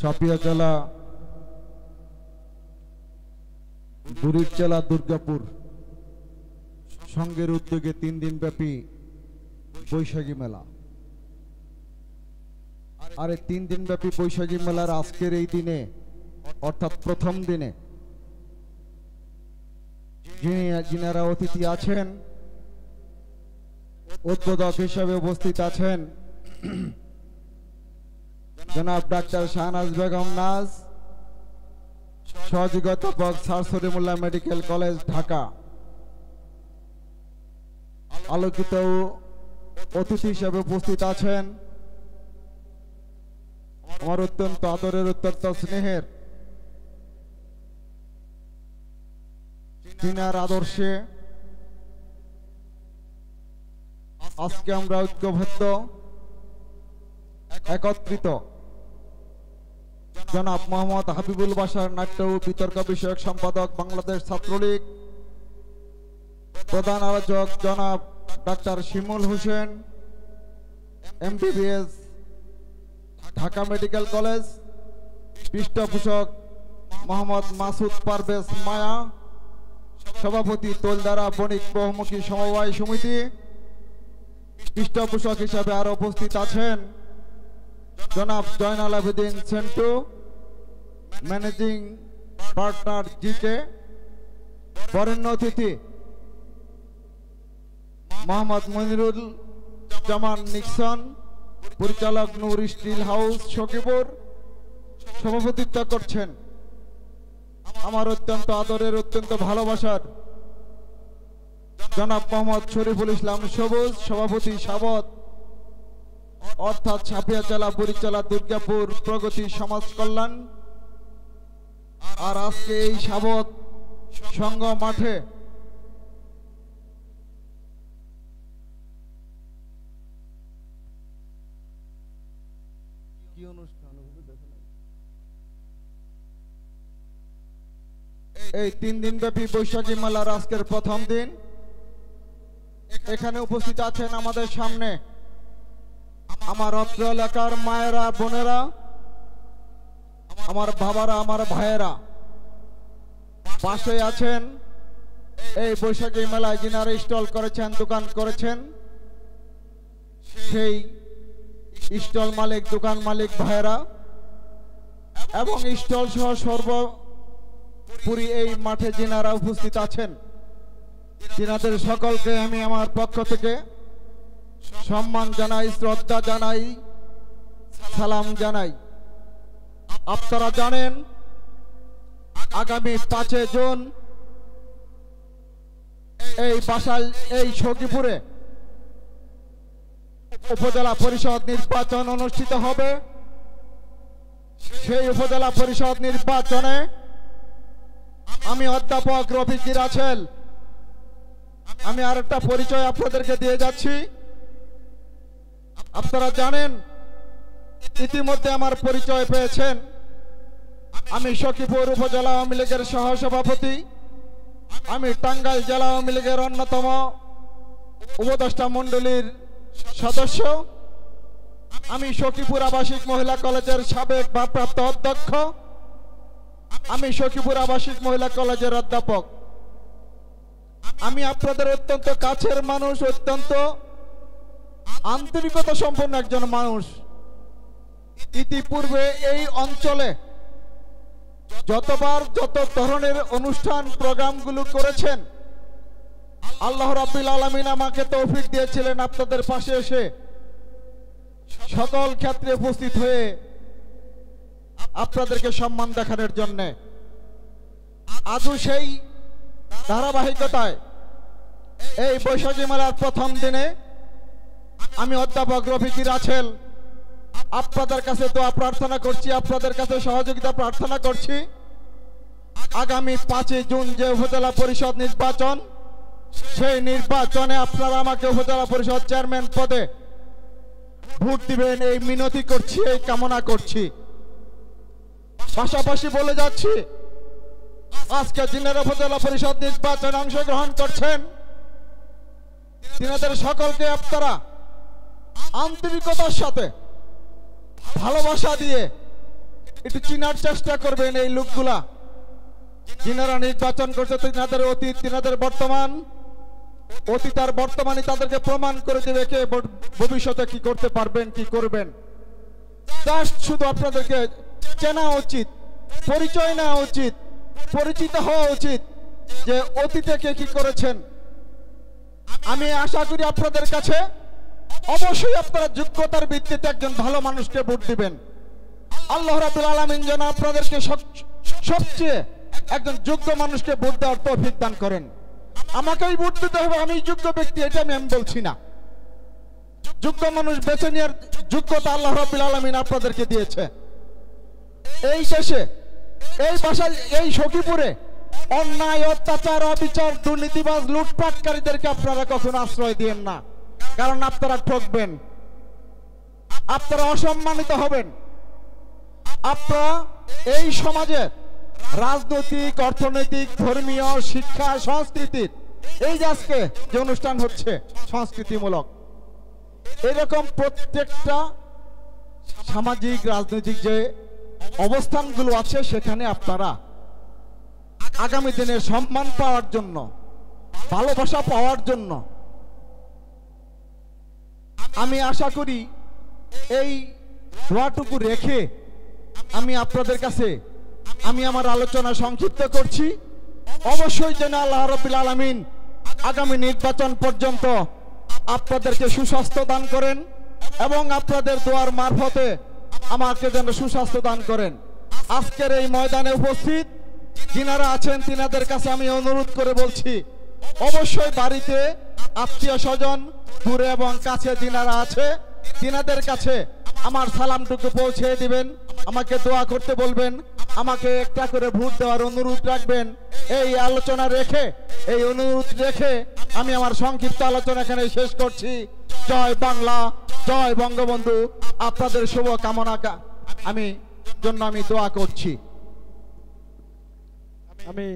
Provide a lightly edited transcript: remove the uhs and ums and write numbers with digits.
সাপিয়া জেলা বুড়ির জেলা দুর্গাপুর সংঘের উদ্যোগে 3 দিন ব্যাপী বৈশাখী মেলা। আর এই 3 দিন ব্যাপী বৈশাখী মেলার আজকের এই দিনে অর্থাৎ প্রথম দিনে যিনারা অতিথি আছেন, উদ্বোধক হিসেবে উপস্থিত আছেন জনাব ডাক্তার শাহনাজ বেগম নাজ, সহযোগী অধ্যাপক sir Salimullah medical college Dhaka. আলোকিত অতিথি হিসেবে উপস্থিত আছেন আমার অত্যন্ত আদরের, অত্যন্ত স্নেহের, তিনার আদর্শে আজকে আমরা ঐক্যবদ্ধ একত্রিত জনাব মোহাম্মদ হাবিবুল বাশার, নাট্য ও বিতর্ক বিষয়ক সম্পাদক, বাংলাদেশ ছাত্রলীগ। প্রধান আলোচক জনাব doctor Shimul Hossain, MBBS, Dhaka medical college. পৃষ্ঠপোষক মোহাম্মদ মাসুদ পারভেজ মায়া, সভাপতি তোলদারা বণিক বহুমুখী সমবায় সমিতি। পৃষ্ঠপোষক হিসাবে আরো উপস্থিত আছেন জনাব Joynal Abedin Sentu, managing partner GK। বরেণ্য অতিথি মোহাম্মদ মনিরুল জামান নিক্সন, পরিচালক নূর স্টিল হাউস সখীপুর। সভাপতিত্ব করছেন আমার অত্যন্ত আদরের, অত্যন্ত ভালোবাসার জনাব মোহাম্মদ শরীফুল ইসলাম সবুজ, সভাপতি সাবত অর্থাৎ সাপিয়া জেলা বুড়িচলা দুর্গাপুর প্রগতি সমাজ কল্যাণ। আর আজকে এই সাবত সংঘ মাঠে কি অনুষ্ঠান এই 3 দিন ব্যাপী বৈশাখী মেলার আজকের প্রথম দিন। এখানে উপস্থিত আছেন আমাদের সামনে আমার অত্র এলাকার মায়েরা, বোনেরা, আমার বাবারা, আমার ভাইয়েরা। পাশে আছেন এই বৈশাখী মেলায় যিনারা স্টল করেছেন, দোকান করেছেন, সেই স্টল মালিক, দোকান মালিক ভাইয়েরা এবং স্টল সহ সর্বোপরি এই মাঠে যিনারা উপস্থিত আছেন, তিনাদের সকলকে আমি আমার পক্ষ থেকে সম্মান জানাই, শ্রদ্ধা জানাই, সালাম জানাই। আপনারা জানেন আগামী 5 জুন এই বাসাইল, এই সখীপুরে উপজেলা পরিষদ নির্বাচন অনুষ্ঠিত হবে। সেই উপজেলা পরিষদ নির্বাচনে আমি অধ্যাপক রফিক রাছেল, আমি আরেকটা পরিচয় আপনাদেরকে দিয়ে যাচ্ছি। আপনারা জানেন ইতিমধ্যে আমার পরিচয় পেয়েছেন, আমি সখীপুর উপজেলা আওয়ামী লীগের সহসভাপতি, আমি টাঙ্গাইল জেলা আওয়ামী লীগের অন্যতম উপদেষ্টা মণ্ডলীর সদস্য, আমি সখীপুর আবাসিক মহিলা কলেজের সাবেক ভারপ্রাপ্ত অধ্যক্ষ, আমি সখীপুর আবাসিক মহিলা কলেজের অধ্যাপক। আমি আপনাদের অত্যন্ত কাছের মানুষ, অত্যন্ত আন্তরিকতা সম্পন্ন একজন মানুষ। ইতিপূর্বে এই অঞ্চলে যতবার যত ধরনের অনুষ্ঠান প্রোগ্রামগুলো করেছেন, আল্লাহ রাব্বুল আলামিন আমাকে তৌফিক দিয়েছিলেন আপনাদের পাশে এসে সকল ক্ষেত্রে উপস্থিত হয়ে আপনাদেরকে সম্মান দেখানোর জন্য। আজও সেই ধারাবাহিকতায় এই বৈশাখী মেলার প্রথম দিনে আমি অধ্যাপক রফিক রাছেল আপনাদের কাছে দোয়া প্রার্থনা করছি, আপনাদের কাছে সহযোগিতা প্রার্থনা করছি। আগামী 5 জুন যে উপজেলা পরিষদ নির্বাচন, সেই নির্বাচনে আপনারা আমাকে উপজেলা পরিষদ চেয়ারম্যান পদে ভোট দিবেন এই মিনতি করছি, এই কামনা করছি। পাশাপাশি বলে যাচ্ছি আজকে যিনারা উপজেলা পরিষদ নির্বাচনে অংশগ্রহণ করছেন, তিনাদের সকলকে আপনারা আন্তরিকতার সাথে ভালোবাসা দিয়ে একটু চিনার চেষ্টা করবেন এই লোকগুলা যিনারা নির্বাচন করছে, তিনাদের অতীত, তিনাদের বর্তমান। অতীত আর বর্তমানে তাদেরকে প্রমাণ করে দেবে কে ভবিষ্যতে কি করতে পারবেন, কি করবেন। জাস্ট শুধু আপনাদেরকে চেনা উচিত, পরিচয় নেওয়া উচিত, পরিচিত হওয়া উচিত যে অতীতে কে কি করেছেন। আমি আশা করি আপনাদের কাছে অবশ্যই আপনারা যোগ্যতার ভিত্তিতে একজন ভালো মানুষকে ভোট দিবেন। আল্লাহ রাব্বুল আলামিন যেন আপনাদেরকে সবচেয়ে একজন যোগ্য মানুষকে ভোট দেওয়ার তৌফিক দান করেন। আমাকেই ভোট দিতে হবে, আমি যোগ্য ব্যক্তি এটা আমি বলছি না। যোগ্য মানুষ বেছে নেওয়ার যোগ্যতা আল্লাহ রাব্বুল আলামিন আপনাদেরকে দিয়েছে। এই শেষে এই ভাষায় এই সখীপুরে অন্যায়, অত্যাচার, অবিচার, দুর্নীতিবাজ, লুটপাটকারীদেরকে আপনারা কখনো আশ্রয় দিয়েন না, কারণ আপনারা ঠকবেন, আপনারা অসম্মানিত হবেন। আপনারা এই সমাজে রাজনৈতিক, অর্থনৈতিক, ধর্মীয়, শিক্ষা, সংস্কৃতির এই যে আজকে যে অনুষ্ঠান হচ্ছে সংস্কৃতিমূলক, এরকম প্রত্যেকটা সামাজিক রাজনৈতিক যে অবস্থানগুলো আছে সেখানে আপনারা আগামী দিনের সম্মান পাওয়ার জন্য, ভালোবাসা পাওয়ার জন্য আমি আশা করি এই দোয়াটুকু রেখে আমি আপনাদের কাছে আমি আমার আলোচনা সংক্ষিপ্ত করছি। অবশ্যই যেন আল্লাহ রাব্বুল আলামিন আগামী নির্বাচন পর্যন্ত আপনাদেরকে সুস্বাস্থ্য দান করেন এবং আপনাদের দোয়ার মারফতে আমাকে যেন সুস্বাস্থ্য দান করেন। আজকের এই ময়দানে উপস্থিত যিনারা আছেন তিনাদের কাছে আমি অনুরোধ করে বলছি, অবশ্যই বাড়িতে আত্মীয় স্বজন দূরে এবং কাছে যিনারা আছে তিনাদের কাছে আমার সালামটুকু পৌঁছে দিবেন, আমাকে দোয়া করতে বলবেন, আমাকে একটা করে ভোট দেওয়ার অনুরোধ রাখবেন। এই আলোচনা রেখে, এই অনুরোধ রেখে আমি আমার সংক্ষিপ্ত আলোচনা এখানে শেষ করছি। জয় বাংলা, জয় বঙ্গবন্ধু। আপনাদের শুভ কামনা আমি দোয়া করছি। আমি